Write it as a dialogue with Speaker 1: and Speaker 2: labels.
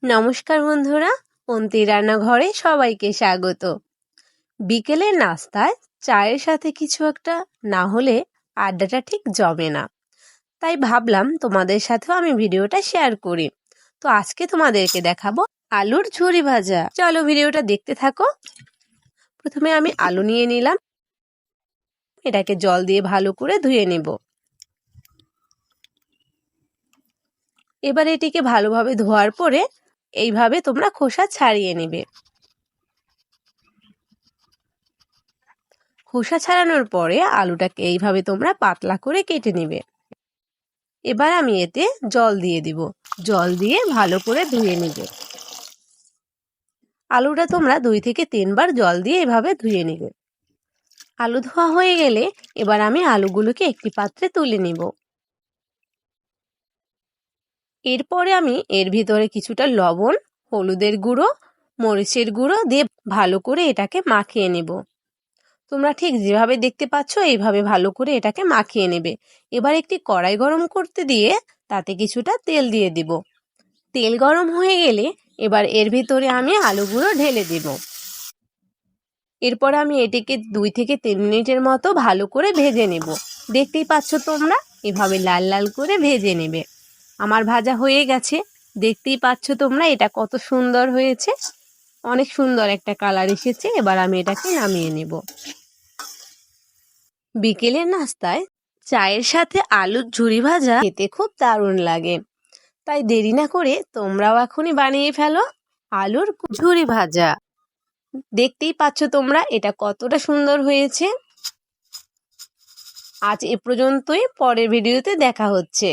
Speaker 1: নমস্কার বন্ধুরা, অন্তি রান্নাঘরে সবাইকে স্বাগত। বিকেলের নাস্তায় চায়ের সাথে কিছু একটা না হলে আড্ডাটা ঠিক জমে না, তাই ভাবলাম তোমাদের সাথেও আমি ভিডিওটা শেয়ার করি। তো আজকে তোমাদেরকে দেখাবো আলুর ঝুরি ভাজা। চলো ভিডিওটা দেখতে থাকো। প্রথমে আমি আলু নিয়ে নিলাম, এটাকে জল দিয়ে ভালো করে ধুয়ে নেব। এবার এটিকে ভালোভাবে ধোয়ার পরে এইভাবে তোমরা খোসা ছাড়িয়ে নেবে। খোসা ছাড়ানোর পরে আলুটাকে এইভাবে তোমরা পাতলা করে কেটে নেবে। এবার আমি এতে জল দিয়ে দিব, জল দিয়ে ভালো করে ধুয়ে নেবে। আলুটা তোমরা 2 থেকে 3 বার জল দিয়ে এভাবে ধুয়ে নেবে। আলু ধোয়া হয়ে গেলে এবার আমি আলুগুলোকে একটি পাত্রে তুলে নিব। এরপরে আমি এর ভিতরে কিছুটা লবণ, হলুদের গুঁড়ো, মরিচের গুঁড়ো দিয়ে ভালো করে এটাকে মাখিয়ে নেব। তোমরা ঠিক যেভাবে দেখতে পাচ্ছ এইভাবে ভালো করে এটাকে মাখিয়ে নেবে। এবার একটি কড়াই গরম করতে দিয়ে তাতে কিছুটা তেল দিয়ে দিব। তেল গরম হয়ে গেলে এবার এর ভিতরে আমি আলুগুলো ঢেলে দেব। এরপর আমি এটিকে 2 থেকে 3 মিনিটের মতো ভালো করে ভেজে নেব। দেখতেই পাচ্ছ তোমরা, এভাবে লাল লাল করে ভেজে নেবে। আমার ভাজা হয়ে গেছে, দেখতেই পাচ্ছ তোমরা এটা কত সুন্দর হয়েছে। অনেক সুন্দর একটা কালার এসেছে। এবার আমি এটাকে নামিয়ে নেব। বিকেলের নাস্তায় চায়ের সাথে আলুর ঝুরি ভাজা খেতে খুব দারুণ লাগে, তাই দেরি না করে তোমরাও এখনই বানিয়ে ফেলো আলুর ঝুরি ভাজা। দেখতেই পাচ্ছ তোমরা এটা কতটা সুন্দর হয়েছে। আজ এ পর্যন্তই, পরের ভিডিওতে দেখা হচ্ছে।